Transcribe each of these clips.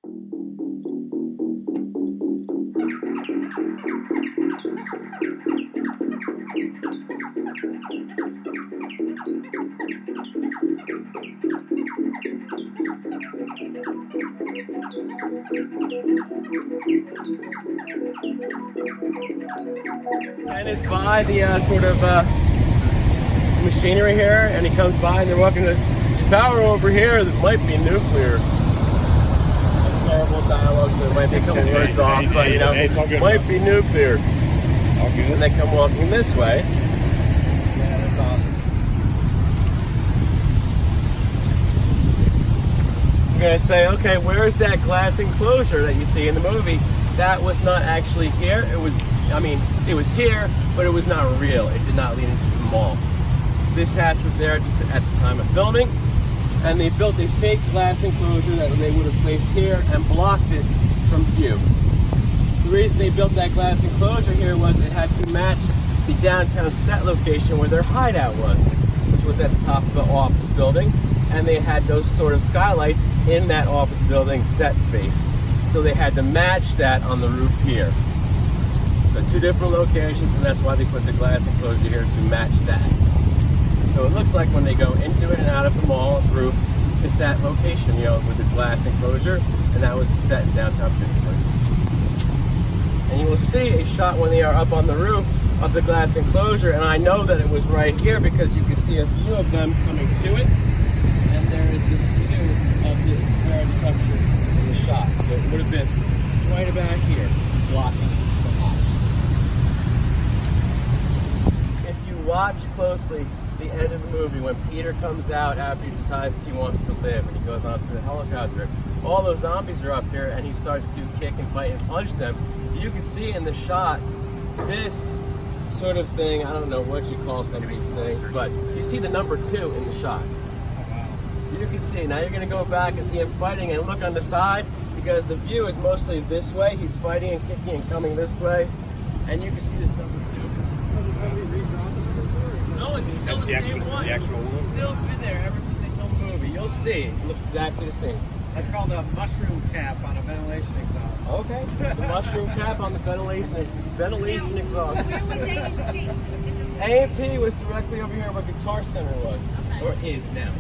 And it's by the sort of machinery here, and he comes by and they're walking the power over here that might be nuclear. That's terrible dialogue, so there might be a couple words off, but you know, might be nuclear. All good. And they come walking this way. Yeah, that's awesome. I'm gonna say, okay, where's that glass enclosure that you see in the movie? That was not actually here. It was, I mean, it was here, but it was not real. It did not lead into the mall. This hatch was there at the time of filming, and they built a fake glass enclosure that they would have placed here and blocked it from view. The reason they built that glass enclosure here was it had to match the downtown set location where their hideout was, which was at the top of the office building, and they had those sort of skylights in that office building set space. So they had to match that on the roof here. So two different locations, and that's why they put the glass enclosure here to match that. So it looks like when they go into it and out of the mall roof, it's that location, you know, with the glass enclosure, and that was set in downtown Pittsburgh. And you will see a shot when they are up on the roof of the glass enclosure, and I know that it was right here because you can see a few of them coming to it, and there is this view of this square structure in the shot. So it would have been right about here, blocking the house. If you watch closely the end of the movie, when Peter comes out after he decides he wants to live and he goes onto the helicopter, all those zombies are up here and he starts to kick and fight and punch them. You can see in the shot this sort of thing, I don't know what you call some of these things, but you see the number 2 in the shot. You can see, now you're going to go back and see him fighting and look on the side because the view is mostly this way. He's fighting and kicking and coming this way, and you can see this number 2. No, it's still the same one. It's still been there ever since they filmed the movie. You'll see, it looks exactly the same. That's called a mushroom cap on a ventilation exhaust. Okay, it's the mushroom cap on the ventilation exhaust. Where was A&P? A&P was directly over here where Guitar Center was, or is now.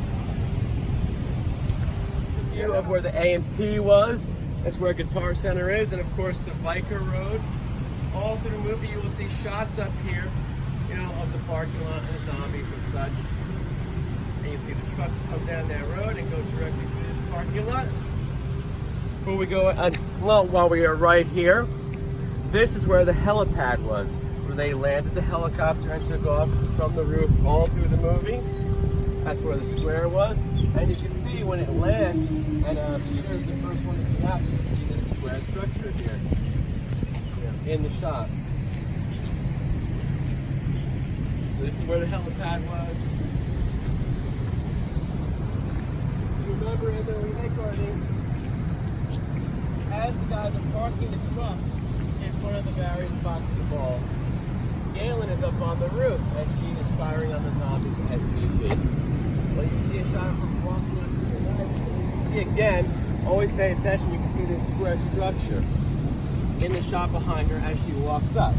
View of where the A&P was, that's where Guitar Center is, and of course the biker road. All through the movie you will see shots up here, you know, of the parking lot and the zombies and such. And you see the trucks come down that road and go directly through this parking lot. Before we go, well, while we are right here, this is where the helipad was, where they landed the helicopter and took off from the roof all through the movie. That's where the square was. And you can see when it lands, and Peter's the first one to get out, you can see this square structure here in the shot. So this is where the helipad was. You remember in the recording, as the guys are parking the trucks in front of the various spots of the ball, Galen is up on the roof and she is firing on the zombies as need be. Well, you can see a shot from walking up to the left. You can see again, always pay attention, you can see this square structure in the shot behind her as she walks up.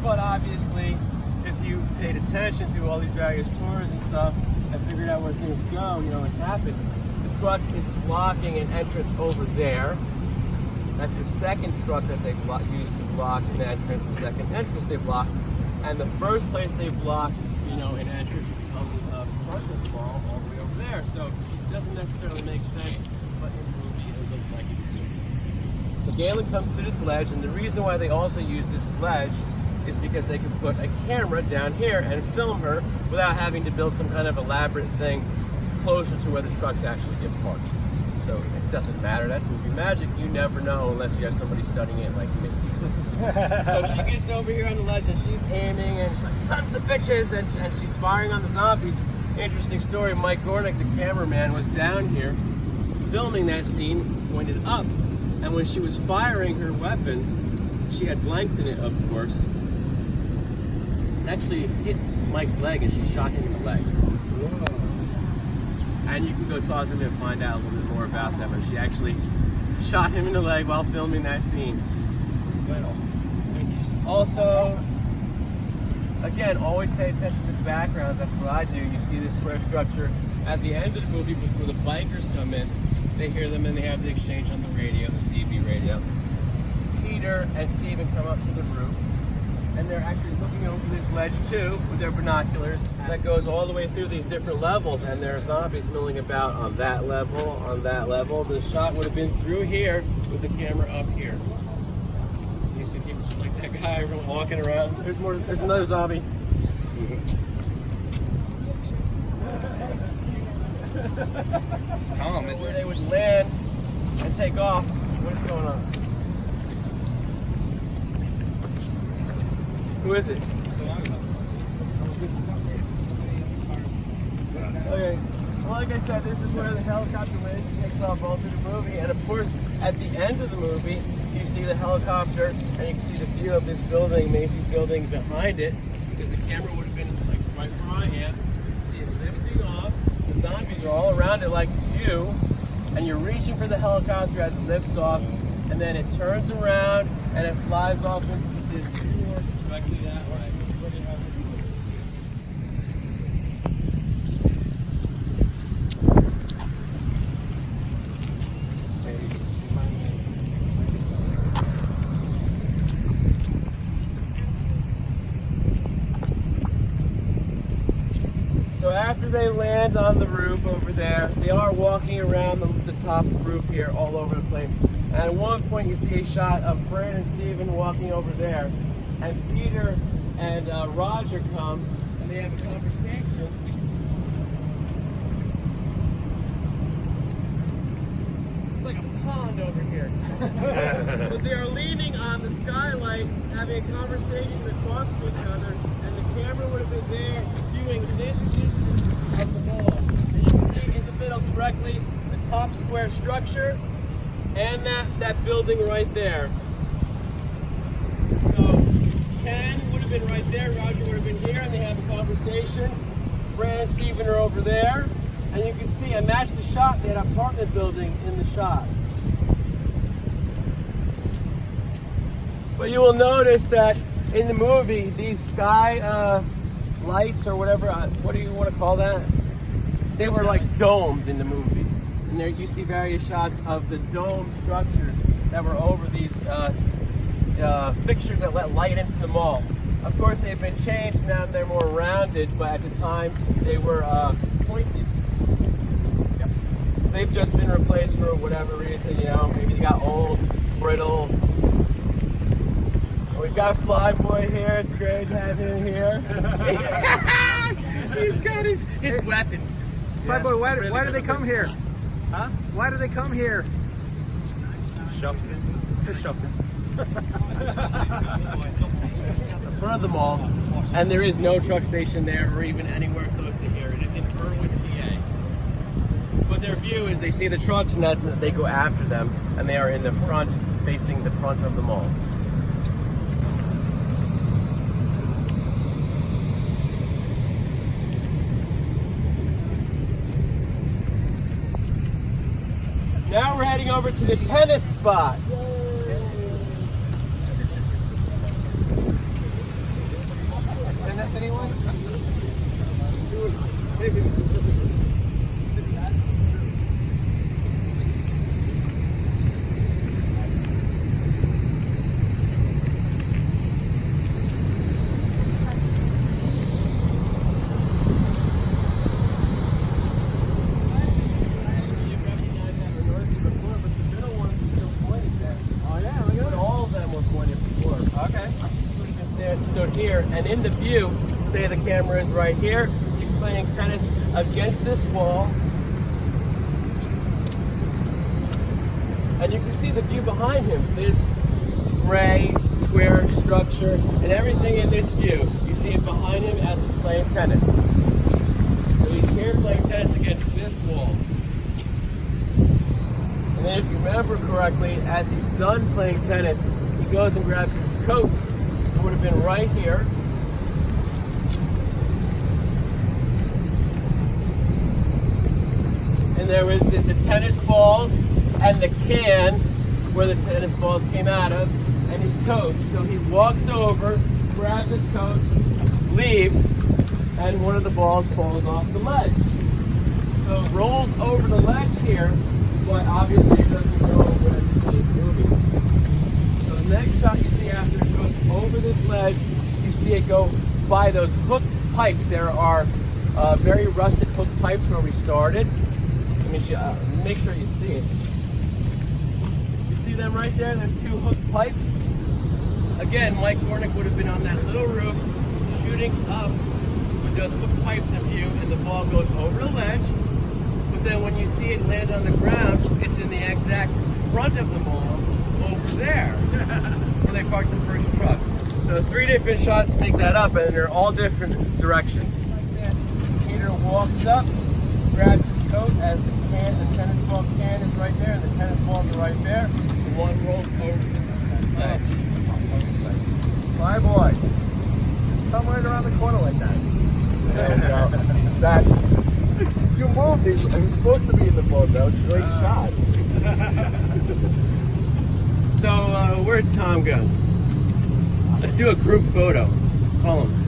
But obviously, if you paid attention to all these various tours and stuff and figured out where things go, you know, what happened. The truck is blocking an entrance over there. That's the second truck that they used to block an entrance, the second entrance they blocked. And the first place they blocked, you know, an entrance is on the front of the ball all the way over there. So it doesn't necessarily make sense, but in the movie it looks like it too. So Galen comes to this ledge, and the reason why they also use this ledge is because they can put a camera down here and film her without having to build some kind of elaborate thing closer to where the trucks actually get parked. So it doesn't matter. That's movie magic. You never know unless you have somebody studying it like me. So she gets over here on the ledge and she's aiming and she's like, sons of bitches, and she's firing on the zombies. Interesting story. Mike Gornick, the cameraman, was down here filming that scene, pointed up, and when she was firing her weapon, she had blanks in it, of course. Actually hit Mike's leg and she shot him in the leg. And you can go talk to him and find out a little bit more about them. But she actually shot him in the leg while filming that scene. Well, thanks. Also, again, always pay attention to the backgrounds. That's what I do. You see this square structure at the end of the movie before the bikers come in. They hear them and they have the exchange on the radio, the CB radio. Peter and Stephen come up to the roof, and they're actually looking over this ledge too with their binoculars. That goes all the way through these different levels, and there are zombies milling about on that level, on that level. The shot would have been through here with the camera up here. You see people just like that guy walking around. There's more. There's another zombie. It's calm, isn't Where it? they would land and take off. What's going on? Who is it? Okay. Well, like I said, this is where the helicopter lands and takes off all through the movie. And of course, at the end of the movie, you see the helicopter and you can see the view of this building, Macy's building, behind it, because the camera would have been like right where I am. You see it lifting off. The zombies are all around it like you, and you're reaching for the helicopter as it lifts off, and then it turns around and it flies off into the distance. Directly that way. So after they land on the roof over there, they are walking around the top roof here all over the place. And at one point you see a shot of Fred and Stephen walking over there. And Peter and Roger come and they have a conversation. It's like a pond over here. But they are leaning on the skylight, having a conversation across to each other, and the camera would have been there viewing this distance of the mall. And you can see in the middle directly the top square structure and that building right there. So Ken would have been right there, Roger would have been here, and they have a conversation. Fran and Stephen are over there, and you can see I matched the shot. They had an apartment building in the shot. But you will notice that in the movie, these sky lights or whatever, what do you want to call that? They were like domed in the movie. And there you see various shots of the dome structures that were over these fixtures that let light into the mall. Of course, they've been changed, now they're more rounded, but at the time they were pointed. Yep. They've just been replaced for whatever reason, you know, maybe they got old, brittle. We've got Flyboy here, it's great to have him here. He's got his weapon. Flyboy, why do they come here? Huh? Why do they come here? Shopping. Just shopping. The front of the mall, and there is no truck station there or even anywhere close to here. It is in Irwin, PA. But their view is they see the trucks, and as they go after them, and they are in the front, facing the front of the mall. Now we're heading over to the tennis spot. Tennis, anyone? And in the view, say the camera is right here, he's playing tennis against this wall. And you can see the view behind him, this gray square structure and everything in this view. You see it behind him as he's playing tennis. So he's here playing tennis against this wall. And then if you remember correctly, as he's done playing tennis, he goes and grabs his coat. It would have been right here. and there was the tennis balls and the can where the tennis balls came out of, and his coat. So he walks over, grabs his coat, leaves, and one of the balls falls off the ledge. So it rolls over the ledge here, but obviously it doesn't go when it's moving. So the next shot you see after it goes over this ledge, you see it go by those hooked pipes. There are very rusted hooked pipes where we started. Let me make sure you see it. You see them right there? There's two hooked pipes. Again, Mike Warnick would have been on that little roof shooting up with those hooked pipes in view, and the ball goes over the ledge. But then when you see it land on the ground, it's in the exact front of the mall over there where they parked the first truck. So 3 different shots make that up, and they're all different directions. Like this. Peter walks up, grabs his coat as the tennis ball can is right there, and the tennis balls are right there. The one rolls over this ledge. My boy. Just come right around the corner like that. That's you moved. He was supposed to be in the boat. That was a great shot. So where'd Tom go? Let's do a group photo. Call him.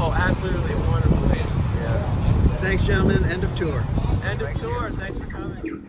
Oh, absolutely wonderful. Yeah. Thanks, gentlemen. End of tour. End of tour. Thanks for coming.